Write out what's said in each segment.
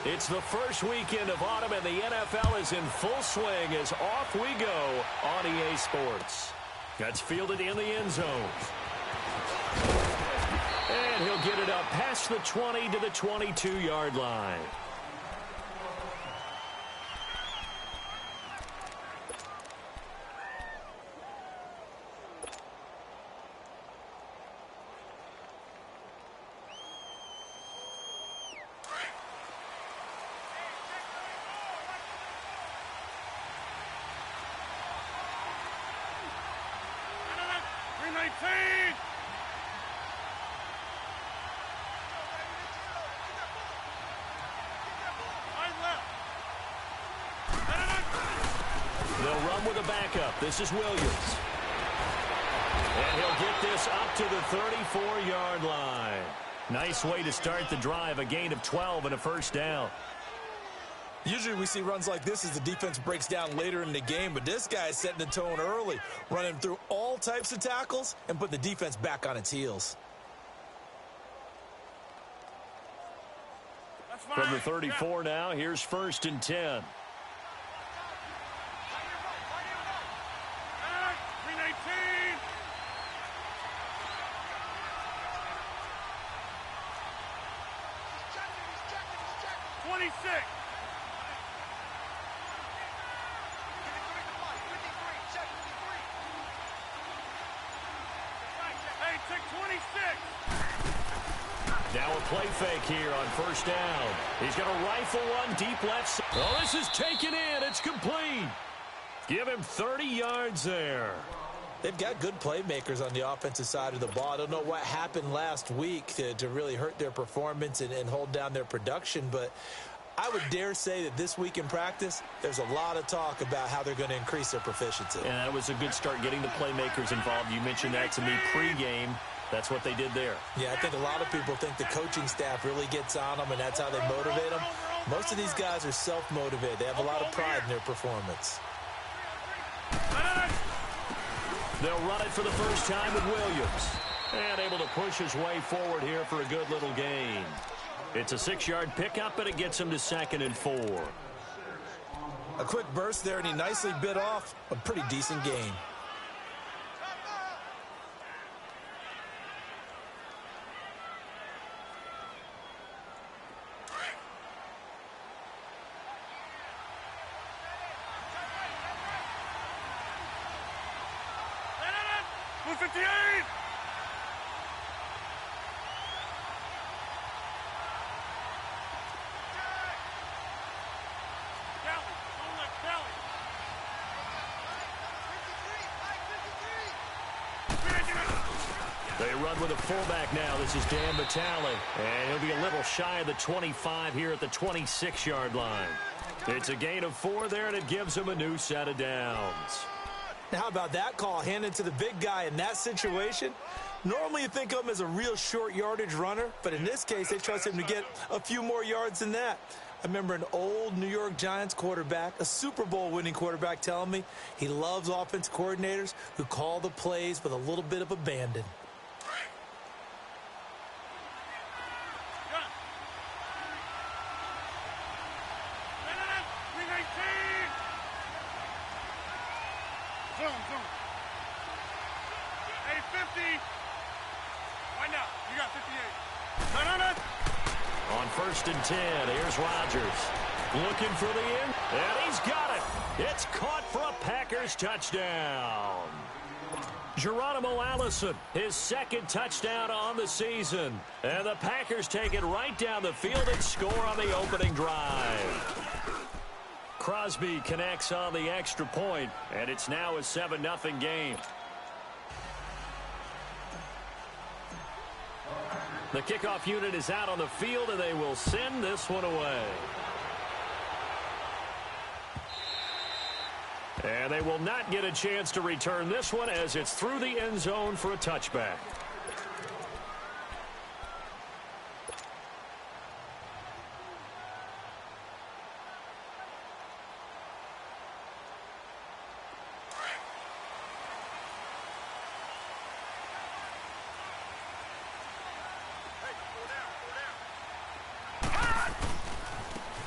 It's the first weekend of autumn, and the NFL is in full swing as off we go on EA Sports. That's fielded in the end zone. And he'll get it up past the 20 to the 22-yard line. They'll run with a backup. This is Williams. And he'll get this up to the 34-yard line. Nice way to start the drive, a gain of 12 and a first down. Usually we see runs like this as the defense breaks down later in the game, but this guy is setting the tone early, running through all types of tackles and put the defense back on its heels. From the 34 now, here's 1st and 10. Now a play fake here on 1st down. He's going to rifle one deep left. Oh, this is taken in. It's complete. Give him 30 yards there. They've got good playmakers on the offensive side of the ball. I don't know what happened last week to really hurt their performance and hold down their production, but I would dare say that this week in practice, there's a lot of talk about how they're going to increase their proficiency. And that was a good start, getting the playmakers involved. You mentioned that to me pregame. That's what they did there. Yeah, I think a lot of people think the coaching staff really gets on them, and that's how they motivate them. Most of these guys are self-motivated. They have a lot of pride in their performance. They'll run it for the first time with Williams. And able to push his way forward here for a good little gain. It's a 6-yard pickup, and it gets him to 2nd and 4. A quick burst there, and he nicely bit off a pretty decent gain. They run with a fullback now. This is Dan Vitale. And he'll be a little shy of the 25 here at the 26-yard line. It's a gain of 4 there, and it gives him a new set of downs. Now, how about that call handed to the big guy in that situation? Normally you think of him as a real short yardage runner, but in this case they trust him to get a few more yards than that. I remember an old New York Giants quarterback, a Super Bowl winning quarterback, telling me he loves offense coordinators who call the plays with a little bit of abandon. On 1st and 10, here's Rodgers. Looking for the end, and he's got it. It's caught for a Packers touchdown. Geronimo Allison, his 2nd touchdown on the season. And the Packers take it right down the field and score on the opening drive. Crosby connects on the extra point, and it's now a 7-0 game. The kickoff unit is out on the field, and they will send this one away. And they will not get a chance to return this one as it's through the end zone for a touchback.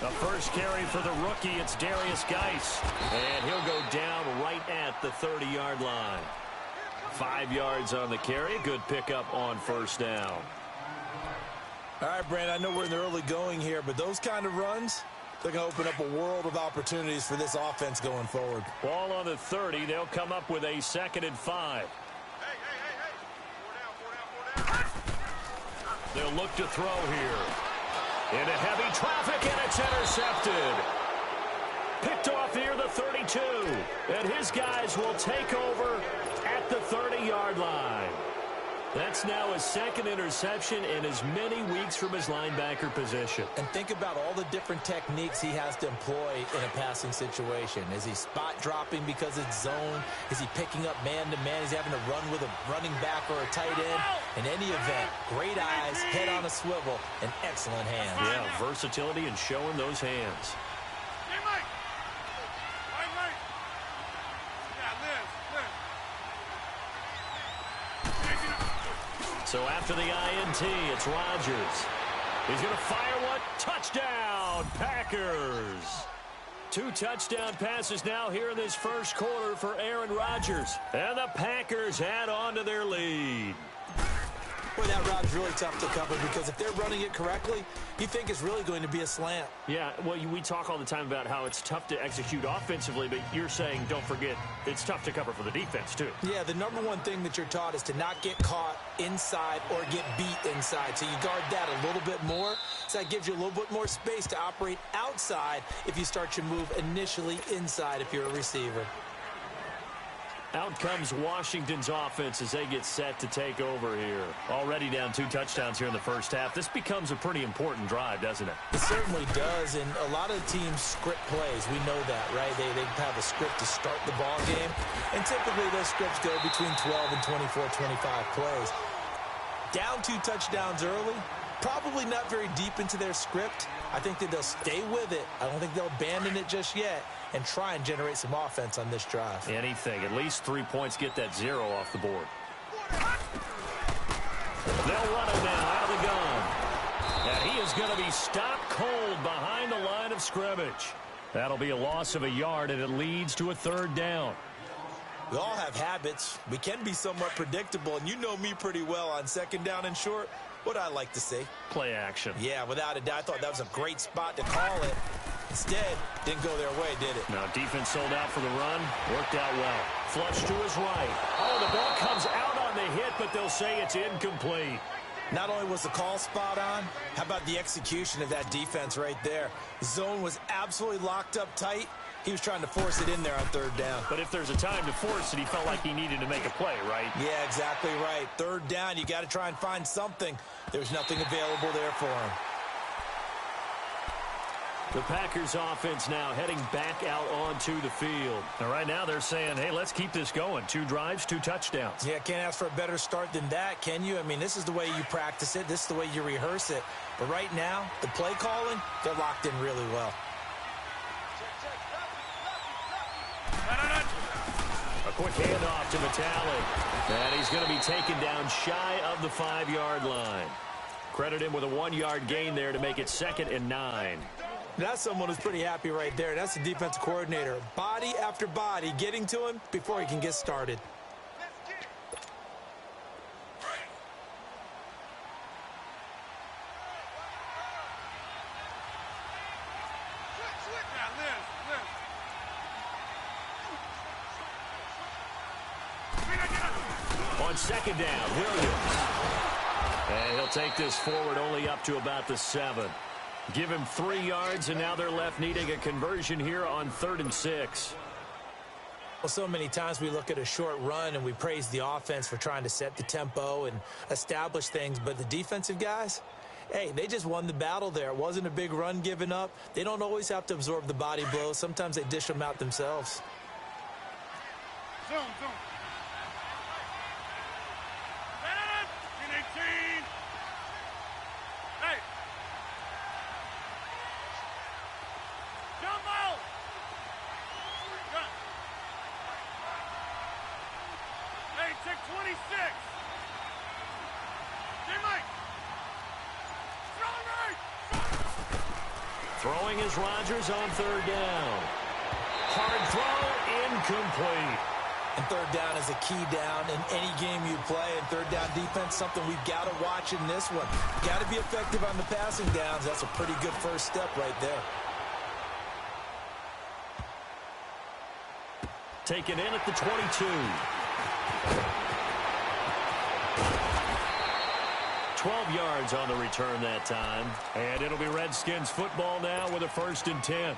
The first carry for the rookie, it's Darius Geis. And he'll go down right at the 30-yard line. 5 yards on the carry. Good pickup on first down. All right, Brandon, I know we're in the early going here, but those kind of runs, they're going to open up a world of opportunities for this offense going forward. Ball on the 30. They'll come up with a 2nd and 5. They'll look to throw here. Into heavy traffic, and it's intercepted. Picked off near the 32. And his guys will take over at the 30-yard line. That's now his 2nd interception in as many weeks from his linebacker position. And think about all the different techniques he has to employ in a passing situation. Is he spot dropping because it's zone? Is he picking up man-to-man? He's having to run with a running back or a tight end. In any event, great eyes, head on a swivel, and excellent hands. Yeah, versatility and showing those hands. So after the INT, it's Rodgers. He's going to fire one. Touchdown, Packers. 2 touchdown passes now here in this first quarter for Aaron Rodgers. And the Packers add on to their lead. Boy, that route's really tough to cover because if they're running it correctly, you think it's really going to be a slant. Yeah, well, we talk all the time about how it's tough to execute offensively, but you're saying, don't forget, it's tough to cover for the defense, too. Yeah, the number one thing that you're taught is to not get caught inside or get beat inside. So you guard that a little bit more. So that gives you a little bit more space to operate outside if you start your move initially inside if you're a receiver. Out comes Washington's offense as they get set to take over here. Already down 2 touchdowns here in the first half. This becomes a pretty important drive, doesn't it? It certainly does, and a lot of teams script plays. We know that, right? They have a script to start the ball game, and typically those scripts go between 12 and 24, 25 plays. Down 2 touchdowns early, probably not very deep into their script. I think that they'll stay with it. I don't think they'll abandon it just yet and try and generate some offense on this drive. Anything. At least 3 points, get that 0 off the board. They'll run it now out of the gun. And he is going to be stopped cold behind the line of scrimmage. That'll be a loss of a yard, and it leads to a 3rd down. We all have habits. We can be somewhat predictable, and you know me pretty well on 2nd down and short. What I like to see. Play action. Yeah, without a doubt. I thought that was a great spot to call it. Instead, didn't go their way, did it? Now, defense sold out for the run. Worked out well. Flush to his right. Oh, the ball comes out on the hit, but they'll say it's incomplete. Not only was the call spot on, how about the execution of that defense right there? The zone was absolutely locked up tight. He was trying to force it in there on 3rd down. But if there's a time to force it, he felt like he needed to make a play, right? Yeah, exactly right. 3rd down, you got to try and find something. There's nothing available there for him. The Packers offense now heading back out onto the field. And right now they're saying, hey, let's keep this going. 2 drives, 2 touchdowns. Yeah, can't ask for a better start than that, can you? I mean, this is the way you practice it. This is the way you rehearse it. But right now, the play calling, they're locked in really well. A quick handoff to Vitale. And he's going to be taken down shy of the 5-yard line. Credit him with a 1-yard gain there to make it 2nd and 9. That's someone who's pretty happy right there. That's the defensive coordinator. Body after body getting to him before he can get started. On 2nd down, Williams. And he'll take this forward only up to about the 7. Give him 3 yards, and now they're left needing a conversion here on 3rd and 6. Well, so many times we look at a short run and we praise the offense for trying to set the tempo and establish things, but the defensive guys, hey, they just won the battle there. It wasn't a big run given up. They don't always have to absorb the body blows. Sometimes they dish them out themselves. Zone. Hey! Jump out! Run. Hey, check 26! J-Mike! Strong right! Throwing is Rodgers on third down. Hard throw, incomplete. And third down is a key down in any game you play. And third down defense, something we've got to watch in this one. Got to be effective on the passing downs. That's a pretty good first step right there. Taken in at the 22. 12 yards on the return that time. And it'll be Redskins football now with a 1st and 10.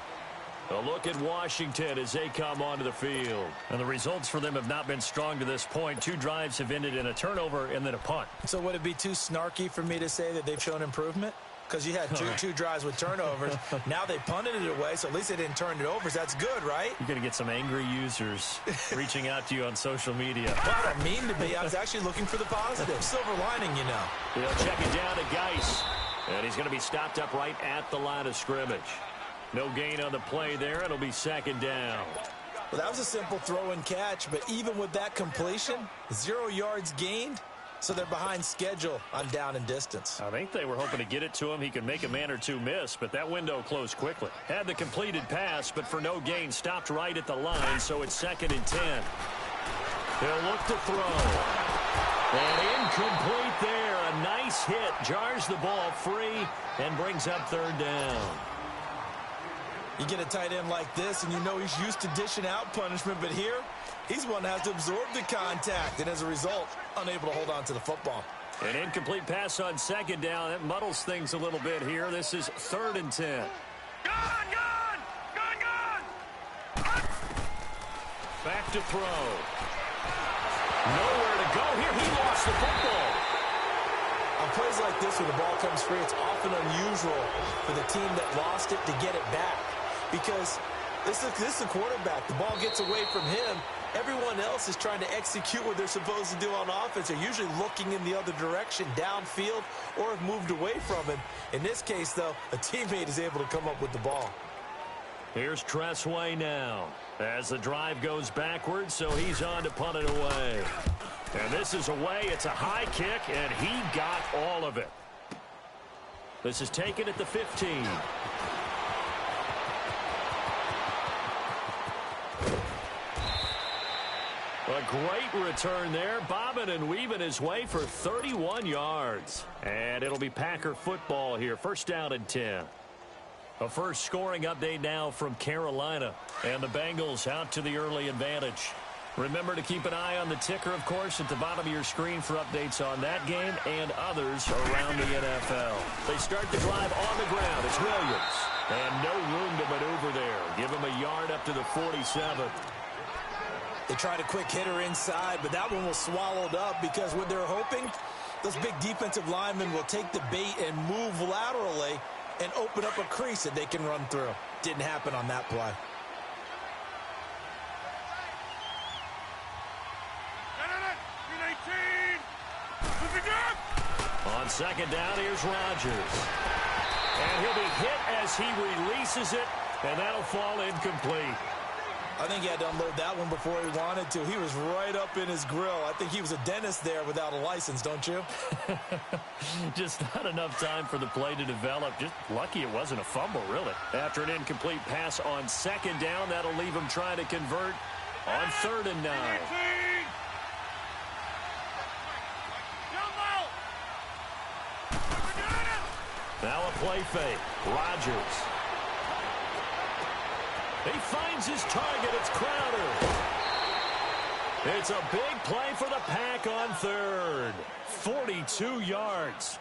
A look at Washington as they come onto the field. And the results for them have not been strong to this point. 2 drives have ended in a turnover and then a punt. So would it be too snarky for me to say that they've shown improvement? Because you had two drives with turnovers. Now they punted it away, so at least they didn't turn it over. So that's good, right? You're going to get some angry users reaching out to you on social media. Well, I don't mean to be. I was actually looking for the positive. Silver lining, you know. They'll check it down to Geis. And he's going to be stopped up right at the line of scrimmage. No gain on the play there. It'll be 2nd down. Well, that was a simple throw and catch, but even with that completion, 0 yards gained, so they're behind schedule on down and distance. I think they were hoping to get it to him. He could make a man or two miss, but that window closed quickly. Had the completed pass, but for no gain, stopped right at the line, so it's 2nd and 10. They'll look to throw. And incomplete there. A nice hit. Jars the ball free and brings up 3rd down. You get a tight end like this, and you know he's used to dishing out punishment, but here, he's one that has to absorb the contact, and as a result, unable to hold on to the football. An incomplete pass on 2nd down. That muddles things a little bit here. This is 3rd and 10. Gone! Back to throw. Nowhere to go here. He lost the football. On plays like this, when the ball comes free, it's often unusual for the team that lost it to get it back. Because this is the quarterback. The ball gets away from him. Everyone else is trying to execute what they're supposed to do on offense. They're usually looking in the other direction, downfield, or have moved away from him. In this case, though, a teammate is able to come up with the ball. Here's Tressway now as the drive goes backwards, so he's on to punt it away. And this is away. It's a high kick, and he got all of it. This is taken at the 15. A great return there. Bobbing and weaving his way for 31 yards. And it'll be Packer football here. 1st down and 10. A first scoring update now from Carolina. And the Bengals out to the early advantage. Remember to keep an eye on the ticker, of course, at the bottom of your screen for updates on that game and others around the NFL. They start the drive on the ground. It's Williams. And no room to maneuver there. Give him a yard up to the 47. They tried a quick hitter inside, but that one was swallowed up because what they're hoping, those big defensive linemen will take the bait and move laterally and open up a crease that they can run through. Didn't happen on that play. On 2nd down, here's Rodgers. And he'll be hit as he releases it, and that'll fall incomplete. I think he had to unload that one before he wanted to. He was right up in his grill. I think he was a dentist there without a license, don't you? Just not enough time for the play to develop. Just lucky it wasn't a fumble, really. After an incomplete pass on 2nd down, that'll leave him trying to convert on 3rd and 9. Now a play fake. Rodgers. He finds his target. It's Crowder. It's a big play for the Pack on 3rd. 42 yards.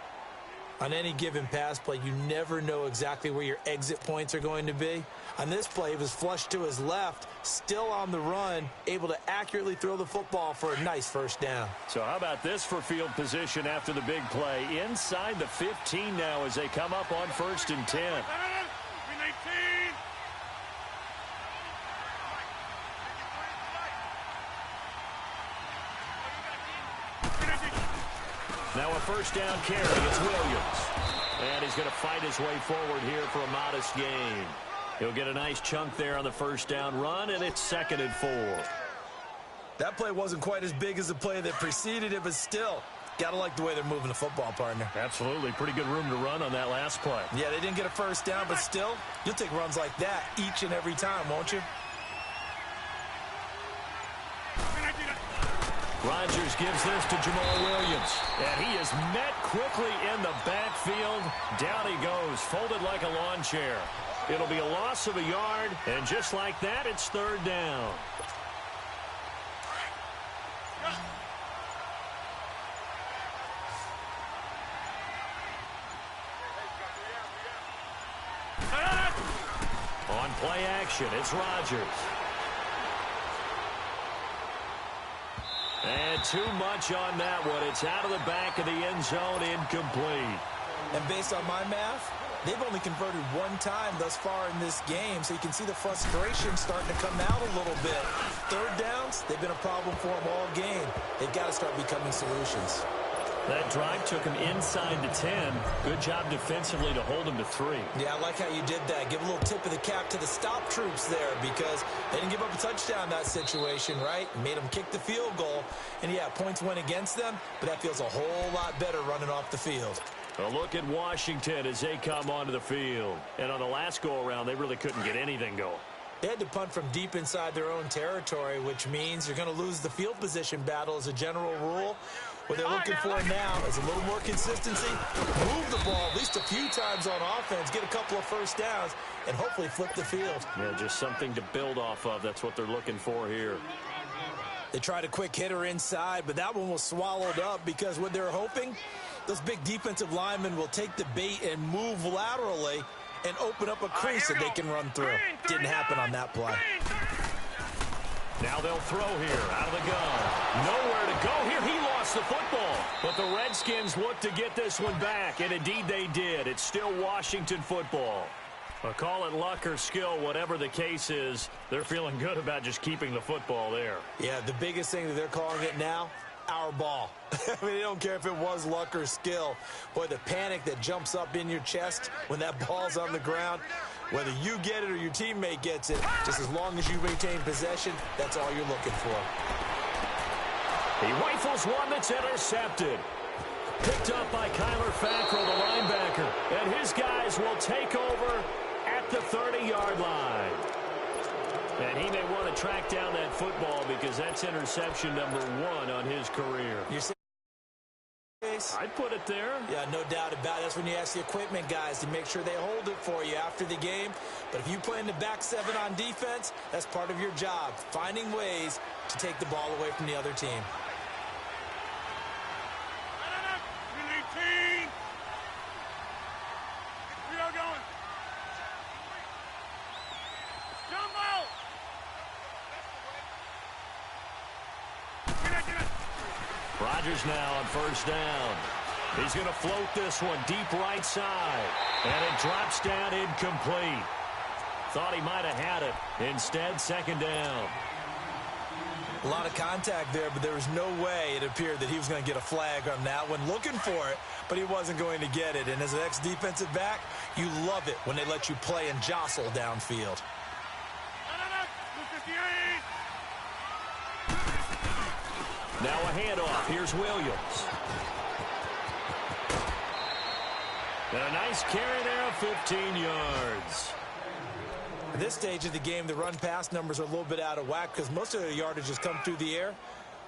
On any given pass play, you never know exactly where your exit points are going to be. On this play, he was flushed to his left, still on the run, able to accurately throw the football for a nice 1st down. So how about this for field position after the big play? Inside the 15 now as they come up on 1st and 10. Now a 1st down carry. It's Williams. And he's going to fight his way forward here for a modest gain. He'll get a nice chunk there on the 1st down run, and it's 2nd and 4. That play wasn't quite as big as the play that preceded it, but still, Gotta like the way they're moving the football, partner. Absolutely. Pretty good room to run on that last play. Yeah, they didn't get a first down, but still, you'll take runs like that each and every time, won't you? Rodgers gives this to Jamal Williams. And he is met quickly in the backfield. Down he goes, folded like a lawn chair. It'll be a loss of a yard, and just like that, it's third down. On play action, it's Rodgers. And too much on that one. It's out of the back of the end zone, incomplete. And based on my math, they've only converted one time thus far in this game, so you can see the frustration starting to come out a little bit. Third downs, they've been a problem for them all game. They've got to start becoming solutions. That drive took him inside the 10. Good job defensively to hold him to 3. Yeah, I like how you did that. Give a little tip of the cap to the stop troops there because they didn't give up a touchdown in that situation, right? Made them kick the field goal. And, yeah, points went against them, but that feels a whole lot better running off the field. A look at Washington as they come onto the field. And on the last go-around, they really couldn't get anything going. They had to punt from deep inside their own territory, which means you're going to lose the field position battle as a general rule. What they're looking for now is a little more consistency, move the ball at least a few times on offense, get a couple of first downs, and hopefully flip the field. Yeah, just something to build off of. That's what they're looking for here. They tried a quick hitter inside, but that one was swallowed up because what they're hoping, those big defensive linemen will take the bait and move laterally and open up a crease that they can run through. Didn't happen on that play. Now they'll throw here out of the gun. Nowhere to go here. He lost the football. But the Redskins look to get this one back, and indeed they did. It's still Washington football. Call it luck or skill, whatever the case is, they're feeling good about just keeping the football there. Yeah, the biggest thing that they're calling it now, our ball. I mean, they don't care if it was luck or skill. Boy, the panic that jumps up in your chest when that ball's on the ground, whether you get it or your teammate gets it, just as long as you retain possession, that's all you're looking for. He rifles one that's intercepted. Picked up by Kyler Fackrell, the linebacker. And his guys will take over at the 30-yard line. And he may want to track down that football because that's interception number 1 on his career. You're saying I'd put it there. Yeah, no doubt about it. That's when you ask the equipment guys to make sure they hold it for you after the game. But if you play in the back 7 on defense, that's part of your job, finding ways to take the ball away from the other team. Rodgers now on first down. He's going to float this one deep right side. And it drops down incomplete. Thought he might have had it. Instead, second down. A lot of contact there, but there was no way it appeared that he was going to get a flag on that one. Looking for it, but he wasn't going to get it. And as an ex-defensive back, you love it when they let you play and jostle downfield. Now a handoff. Here's Williams. And a nice carry there of 15 yards. At this stage of the game, the run-pass numbers are a little bit out of whack because most of the yardage has come through the air.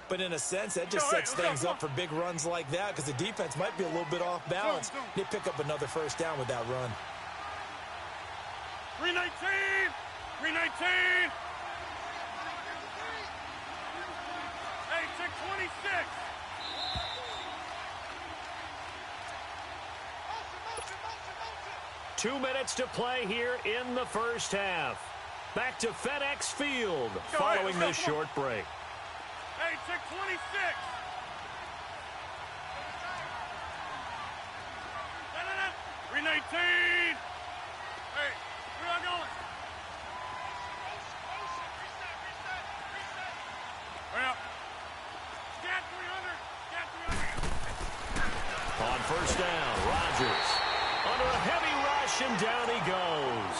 But in a sense, that just sets things up for big runs like that because the defense might be a little bit off balance. They pick up another first down with that run. 319! 319! Hey, 626! 2 minutes to play here in the first half. Back to FedEx Field following this short break. Hey, 626! 319! Hey, where am I going? Well, scat 300! Scat 300! On first down, Rodgers under a heavy rush, and down he goes.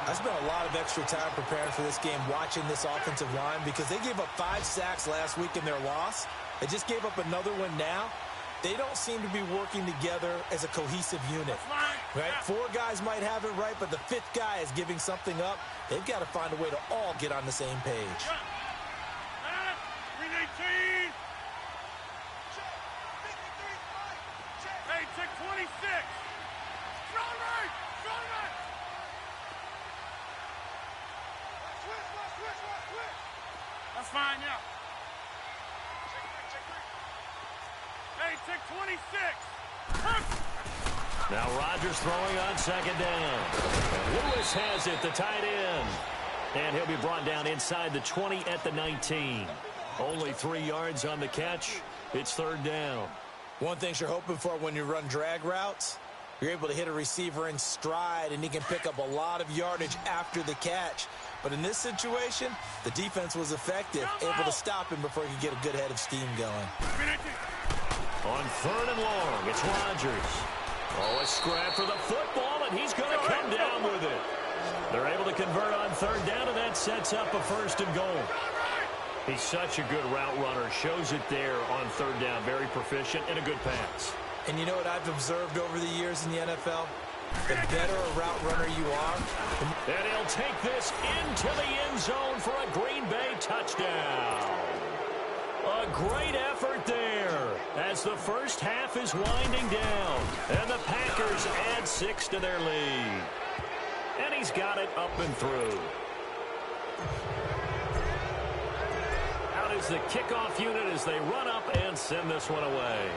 I spent a lot of extra time preparing for this game watching this offensive line because they gave up 5 sacks last week in their loss. They just gave up another one now. they don't seem to be working together as a cohesive unit. Right? Four guys might have it right, but the fifth guy is giving something up. They've got to find a way to all get on the same page. Green 18. Hey, check 26. Strong right. Strong right. Switch. That's fine, yeah. Hey, check 26. Now Rodgers throwing on second down. Lewis has it, the tight end. And he'll be brought down inside the 20 at the 19. Only 3 yards on the catch. It's third down. One thing you're hoping for when you run drag routes, you're able to hit a receiver in stride, and he can pick up a lot of yardage after the catch. But in this situation, the defense was effective, able to stop him before he could get a good head of steam going. On third and long, it's Rodgers. Oh, a scrap for the football, and he's going to come down with it. They're able to convert on third down, and that sets up a first and goal. He's such a good route runner. Shows it there on third down. Very proficient and a good pass. And you know what I've observed over the years in the NFL? The better a route runner you are. And he'll take this into the end zone for a Green Bay touchdown. A great effort there as the first half is winding down. And the Packers add 6 to their lead. And he's got it up and through. Out is the kickoff unit as they run up and send this one away.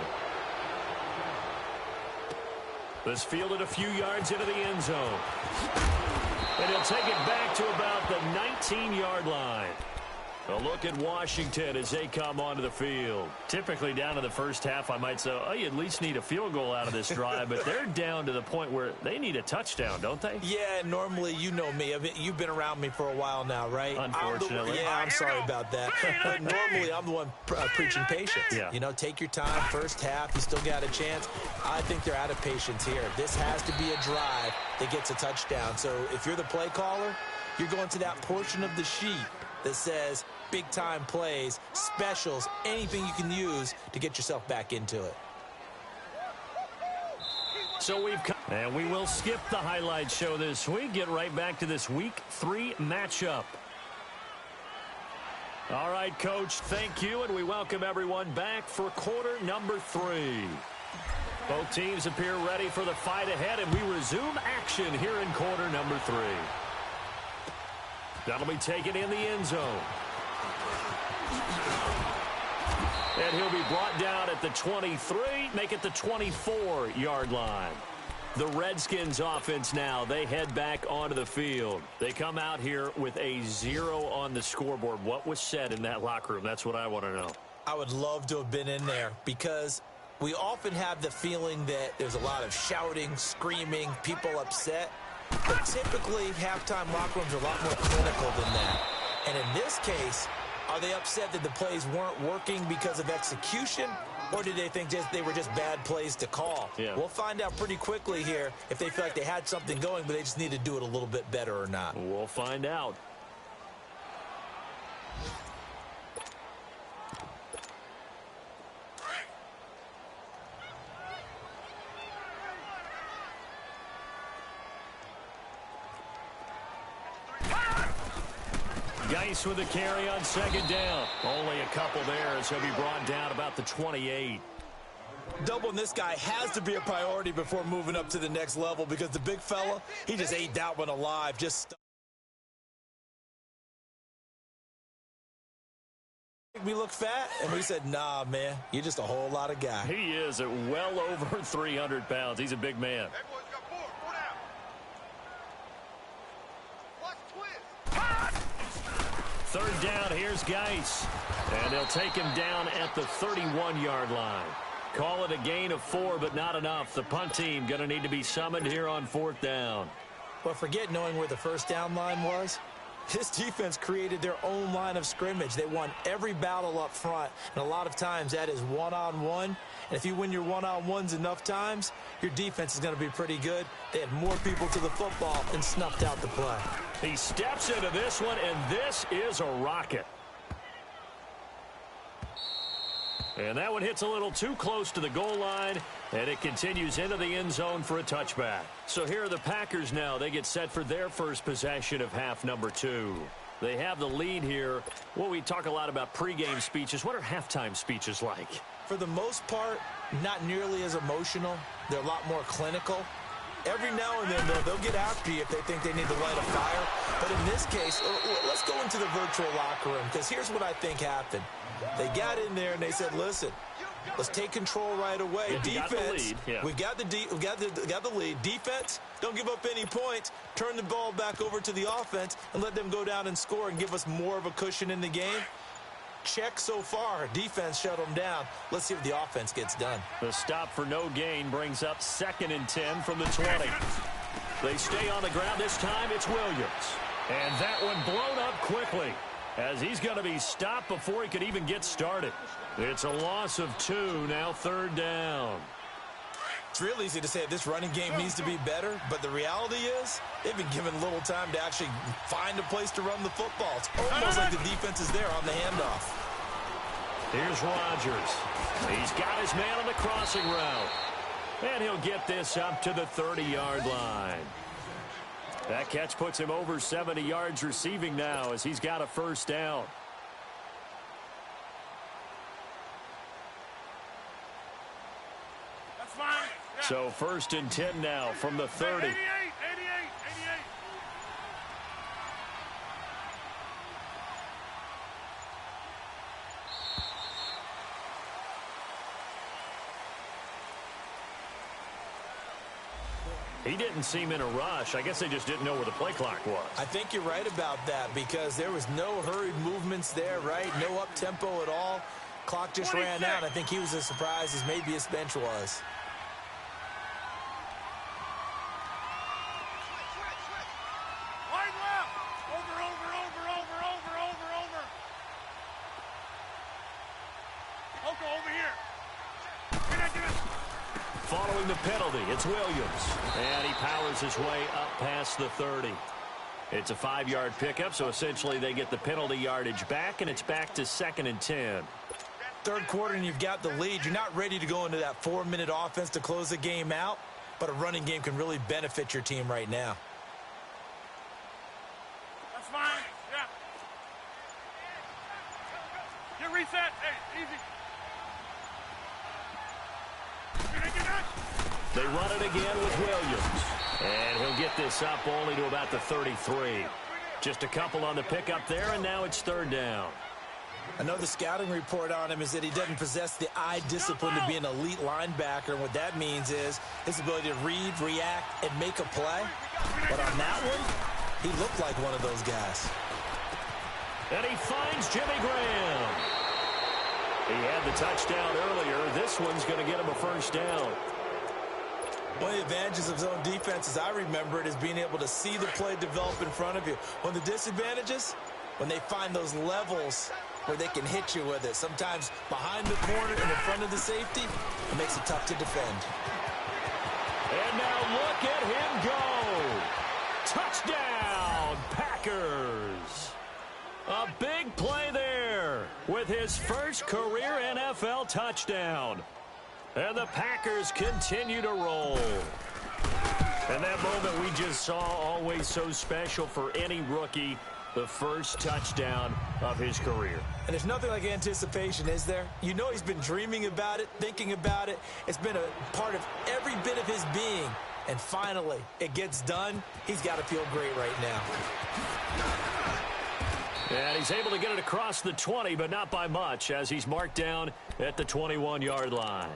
This fielded a few yards into the end zone. And he'll take it back to about the 19-yard line. A look at Washington as they come onto the field. Typically down to the first half, I might say, oh, you at least need a field goal out of this drive. But they're down to the point where they need a touchdown, don't they? Yeah, normally, you know me. I mean, you've been around me for a while now, right? Unfortunately. I'm sorry about that. But normally, I'm the one preaching patience. Yeah. You know, take your time. First half, you still got a chance. I think they're out of patience here. This has to be a drive that gets a touchdown. So if you're the play caller, you're going to that portion of the sheet that says big-time plays, specials, anything you can use to get yourself back into it. So and we will skip the highlight show this week. Get right back to this Week 3 matchup. All right, Coach, thank you, and we welcome everyone back for quarter number 3. Both teams appear ready for the fight ahead, and we resume action here in quarter number 3. That'll be taken in the end zone. And he'll be brought down at the 23, make it the 24-yard line. The Redskins offense now, they head back onto the field. They come out here with a 0 on the scoreboard. What was said in that locker room? That's what I want to know. I would love to have been in there because we often have the feeling that there's a lot of shouting, screaming, people upset. But typically, halftime locker rooms are a lot more clinical than that. And in this case, are they upset that the plays weren't working because of execution, or did they think they were just bad plays to call? Yeah. We'll find out pretty quickly here if they feel like they had something going, but they just need to do it a little bit better or not. We'll find out. Geis with a carry on second down. Only a couple there as he'll be brought down about the 28. Doubling this guy has to be a priority before moving up to the next level because the big fella, he just ate that one alive. Just make me look fat, and we said, nah, man, you're just a whole lot of guy. He is at well over 300 pounds. He's a big man. Third down, here's Geis. And they'll take him down at the 31-yard line. Call it a gain of 4, but not enough. The punt team going to need to be summoned here on fourth down. But forget knowing where the first down line was. This defense created their own line of scrimmage. They won every battle up front, and a lot of times that is one-on-one. And if you win your one-on-ones enough times, your defense is going to be pretty good. They had more people to the football and snuffed out the play. He steps into this one, and this is a rocket. And that one hits a little too close to the goal line, and it continues into the end zone for a touchback. So here are the Packers now. They get set for their first possession of half number 2. They have the lead here. Well, we talk a lot about pregame speeches. What are halftime speeches like? For the most part, not nearly as emotional. They're a lot more clinical. Every now and then, they'll get after you if they think they need to light a fire. But in this case, let's go into the virtual locker room, because here's what I think happened. They got in there and they said, listen, let's take control right away. Defense, we got the lead. Defense, don't give up any points. Turn the ball back over to the offense and let them go down and score and give us more of a cushion in the game. Check so far. Defense shut them down. Let's see if the offense gets done. The stop for no gain brings up 2nd and 10 from the 20. They stay on the ground. This time it's Williams. And that one blown up quickly, as he's going to be stopped before he could even get started. It's a loss of 2, now 3rd down. It's real easy to say this running game needs to be better, but the reality is they've been given little time to actually find a place to run the football. It's almost like the defense is there on the handoff. Here's Rodgers. He's got his man on the crossing route. And he'll get this up to the 30-yard line. That catch puts him over 70 yards receiving now, as he's got a 1st down. That's fine. Yeah. So 1st and 10 now from the 30. 88. He didn't seem in a rush. I guess they just didn't know where the play clock was. I think you're right about that, because there was no hurried movements there, right? No up-tempo at all. Clock just 26. ran out. I think he was as surprised as maybe his bench was. Wide left. Over. Okay, over here. Get it. Following the penalty, it's Williams. And he powers his way up past the 30. It's a 5-yard pickup, so essentially they get the penalty yardage back, and it's back to 2nd and 10. 3rd quarter and you've got the lead. You're not ready to go into that 4-minute offense to close the game out, but a running game can really benefit your team right now. That's fine. Yeah. Get reset. Hey, easy. They run it again with Williams. And he'll get this up only to about the 33. Just a couple on the pickup there, and now it's 3rd down. I know the scouting report on him is that he doesn't possess the eye discipline to be an elite linebacker, and what that means is his ability to read, react, and make a play. But on that one, he looked like one of those guys. And he finds Jimmy Graham. He had the touchdown earlier. This one's going to get him a 1st down. One of the advantages of zone defense, as I remember it, is being able to see the play develop in front of you. One of the disadvantages, when they find those levels where they can hit you with it. Sometimes behind the corner and in front of the safety, it makes it tough to defend. And now look at him go. Touchdown, Packers. A big play there with his first career NFL touchdown. And the Packers continue to roll. And that moment we just saw, always so special for any rookie, the first touchdown of his career. And there's nothing like anticipation, is there? You know he's been dreaming about it, thinking about it. It's been a part of every bit of his being. And finally, it gets done. He's got to feel great right now. And he's able to get it across the 20, but not by much, as he's marked down at the 21-yard line.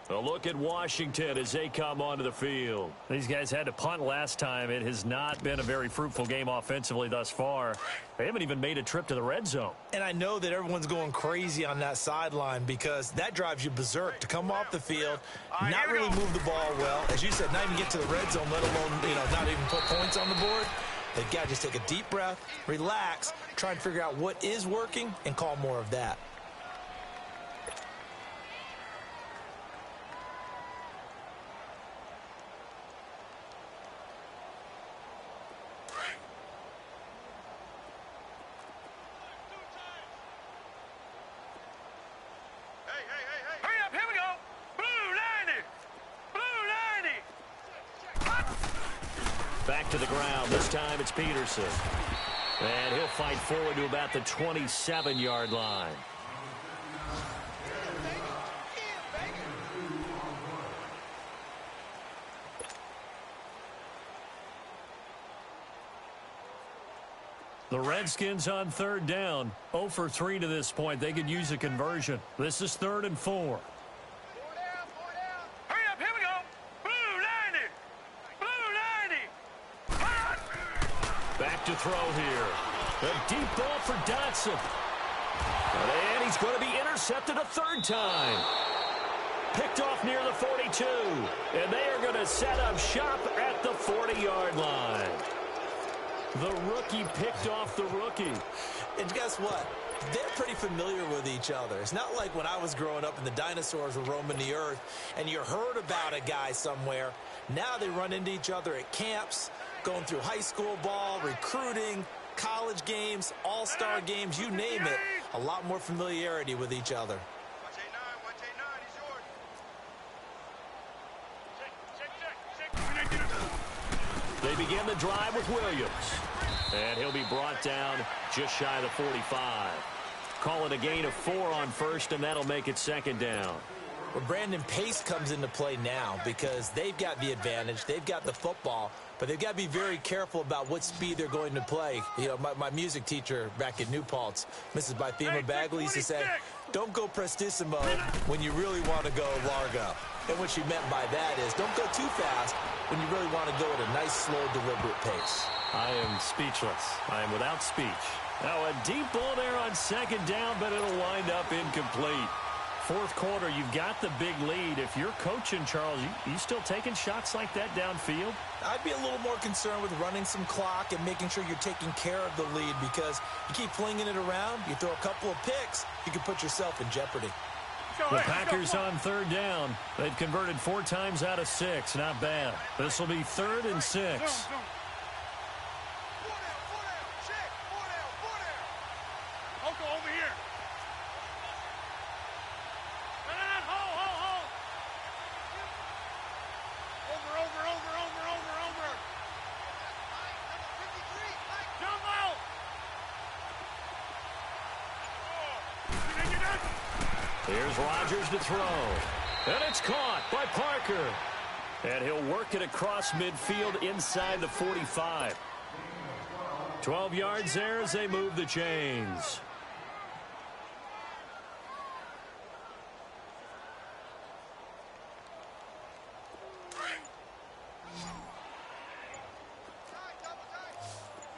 A look at Washington as they come onto the field. These guys had to punt last time. It has not been a very fruitful game offensively thus far. They haven't even made a trip to the red zone. And I know that everyone's going crazy on that sideline, because that drives you berserk to come off the field, not really move the ball well. As you said, not even get to the red zone, let alone, not even put points on the board. They've got to just take a deep breath, relax, try and figure out what is working, and call more of that. Hey. Back to the ground. This time it's Peterson. And he'll fight forward to about the 27-yard line. The Redskins on third down. 0 for 3 to this point. They could use a conversion. This is 3rd and 4. Hurry up, here we go. Blue 90. Blue 90. Back to throw here. A deep ball for Dotson. And he's going to be intercepted a third time. Picked off near the 42. And they are going to set up shop at the 40-yard line. The rookie picked off the rookie. And guess what? They're pretty familiar with each other. It's not like when I was growing up and the dinosaurs were roaming the earth and you heard about a guy somewhere. Now they run into each other at camps, going through high school ball, recruiting, college games, all-star games, you name it. A lot more familiarity with each other. Watch A9, he's yours. Check. They begin the drive with Williams. And he'll be brought down just shy of the 45. Call it a gain of 4 on first, and that'll make it 2nd down. Well, Brandon, pace comes into play now because they've got the advantage. They've got the football, but they've got to be very careful about what speed they're going to play. You know, my music teacher back at New Paltz, Mrs. Bythema Bagley, used to say, don't go prestissimo when you really want to go largo. And what she meant by that is don't go too fast when you really want to go at a nice, slow, deliberate pace. I am speechless. I am without speech. Now a deep ball there on 2nd down, but it'll wind up incomplete. 4th quarter, you've got the big lead. If you're coaching, Charles, you still taking shots like that downfield? I'd be a little more concerned with running some clock and making sure you're taking care of the lead because you keep flinging it around, you throw a couple of picks, you can put yourself in jeopardy. The Packers on 3rd down. They've converted 4 times out of 6. Not bad. This will be 3rd and 6. Over here. Hold. Over. Jump out. Here's Rodgers to throw. And it's caught by Parker. And he'll work it across midfield inside the 45. 12 yards there as they move the chains.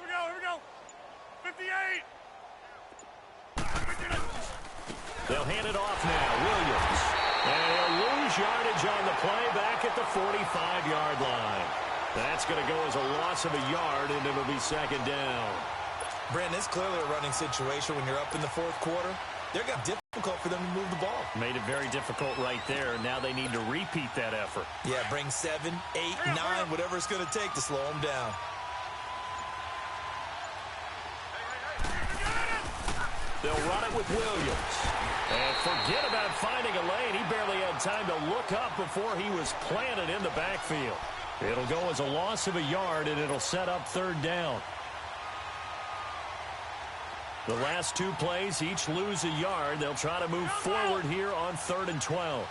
Here we go. 58. They'll hand it off now. Williams. And he'll lose yardage on the play back at the 45-yard line. That's going to go as a loss of a yard, and it'll be 2nd down. Brandon, it's clearly a running situation when you're up in the 4th quarter. They're going to be difficult for them to move the ball. Made it very difficult right there. Now they need to repeat that effort. Yeah, bring 7, 8, 9, whatever it's going to take to slow them down. They'll run it with Williams. And forget about finding a lane. He barely had time to look up before he was planted in the backfield. It'll go as a loss of a yard, and it'll set up 3rd down. The last 2 plays each lose a yard. They'll try to move forward here on 3rd and 12.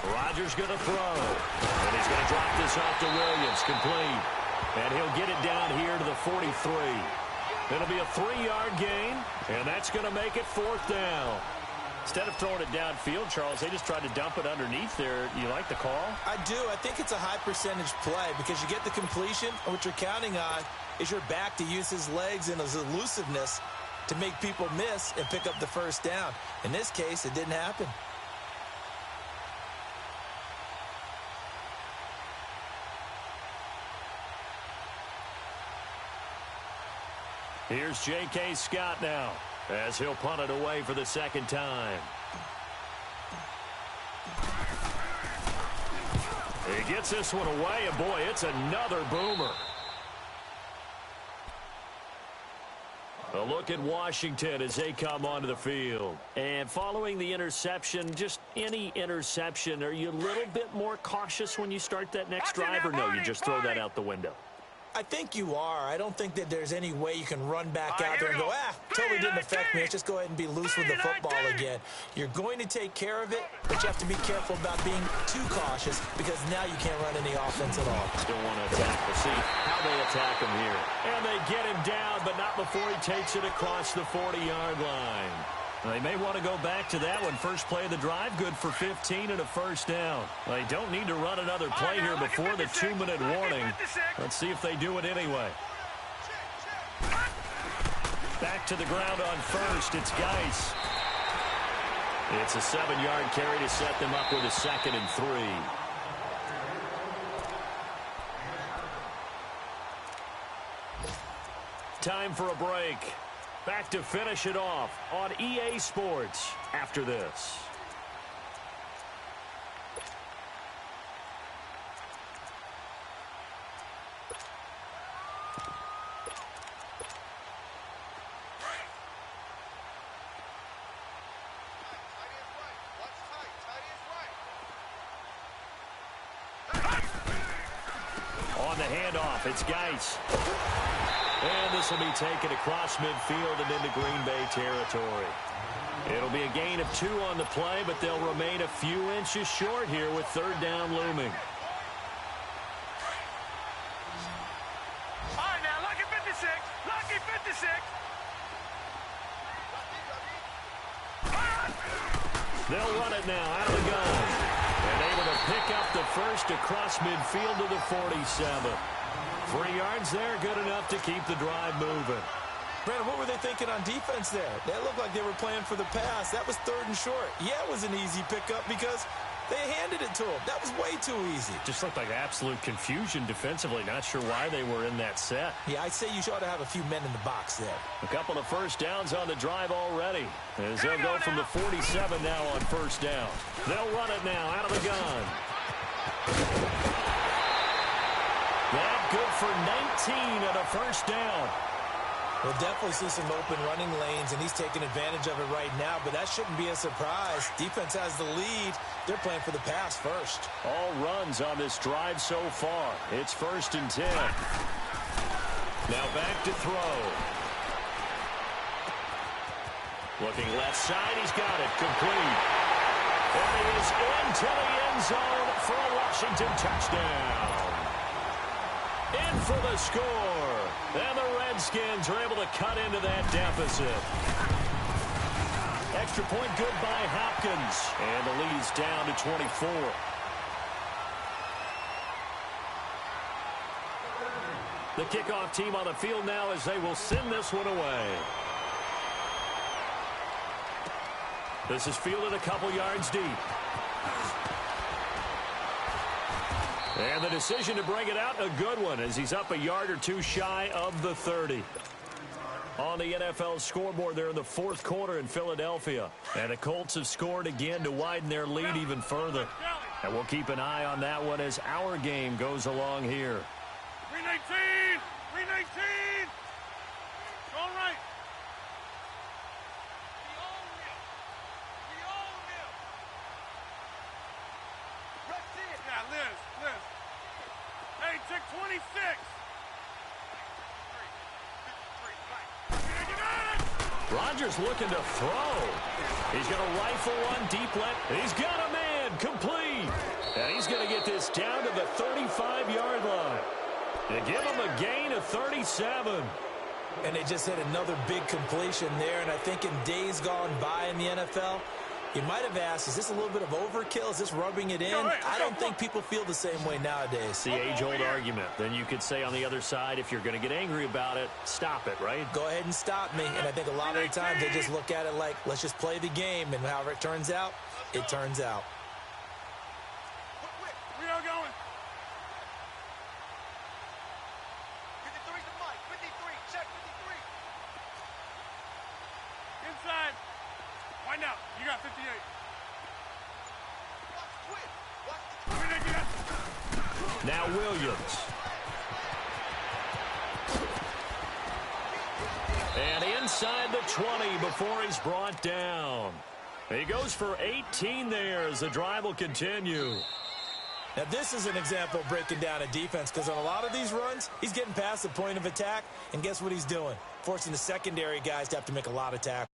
Rodgers going to throw. And he's going to drop this off to Williams. Complete. And he'll get it down here to the 43. It'll be a 3-yard gain, and that's going to make it 4th down. Instead of throwing it downfield, Charles, they just tried to dump it underneath there. You like the call? I do. I think it's a high percentage play because you get the completion, and what you're counting on is your back to use his legs and his elusiveness to make people miss and pick up the 1st down. In this case, it didn't happen. Here's J.K. Scott now as he'll punt it away for the 2nd time. He gets this one away, and boy, it's another boomer. A look at Washington as they come onto the field. And following the interception, just any interception, are you a little bit more cautious when you start that next drive, or no, you just throw that out the window? I think you are. I don't think that there's any way you can run back out there and go, totally didn't affect me. Let's just go ahead and be loose with the football again. You're going to take care of it, but you have to be careful about being too cautious because now you can't run any offense at all. Still want to attack. We'll see how they attack him here. And they get him down, but not before he takes it across the 40-yard line. They may want to go back to that one. First play of the drive, good for 15 and a first down. They don't need to run another play here before the 2-minute warning. Let's see if they do it anyway. Back to the ground on first. It's Geis. It's a 7-yard carry to set them up with a 2nd and 3. Time for a break. Back to finish it off on EA Sports after this. On the handoff, it's Geis. And this will be taken across midfield and into Green Bay territory. It'll be a gain of 2 on the play, but they'll remain a few inches short here with 3rd down looming. All right, now, lucky 56. Lucky 56. They'll run it now out of the gun. And able to pick up the first across midfield to the 47. 3 yards there, good enough to keep the drive moving. Brandon, what were they thinking on defense there? That looked like they were playing for the pass. That was 3rd and short. Yeah, it was an easy pickup because they handed it to them. That was way too easy. Just looked like absolute confusion defensively. Not sure why they were in that set. Yeah, I'd say you ought to have a few men in the box there. A couple of first downs on the drive already. As they'll go from the 47 now on 1st down. They'll run it now out of the gun. That good for 19 and a 1st down. We'll definitely see some open running lanes, and he's taking advantage of it right now, but that shouldn't be a surprise. Defense has the lead. They're playing for the pass first. All runs on this drive so far. It's 1st and 10. Now back to throw. Looking left side, he's got it. Complete. And he is into the end zone for a Washington touchdown. In for the score. And the Redskins are able to cut into that deficit. Extra point good by Hopkins. And the lead's down to 24. The kickoff team on the field now as they will send this one away. This is fielded a couple yards deep. And the decision to bring it out, a good one, as he's up a yard or 2 shy of the 30. On the NFL scoreboard there in the 4th quarter in Philadelphia. And the Colts have scored again to widen their lead even further. And we'll keep an eye on that one as our game goes along here. 319! 319! All right. Yeah, Liz. Hey, check 26. Rodgers looking to throw. He's going to rifle one deep left. He's got a man complete. And he's going to get this down to the 35-yard line. They give him a gain of 37. And they just hit another big completion there. And I think in days gone by in the NFL, you might have asked, is this a little bit of overkill? Is this rubbing it in? I don't think people feel the same way nowadays. The age-old argument. Then you could say on the other side, if you're going to get angry about it, stop it, right? Go ahead and stop me. And I think a lot of the times they just look at it like, let's just play the game. And however it turns out, it turns out. We are going. 53 to Mike. 53. Check 53. Inside. Find out. You got 58. Watch quick. Watch the Now Williams. And in inside the 20 before he's brought down. He goes for 18 there as the drive will continue. Now, this is an example of breaking down a defense, because on a lot of these runs, he's getting past the point of attack, and guess what he's doing? Forcing the secondary guys to have to make a lot of tackles.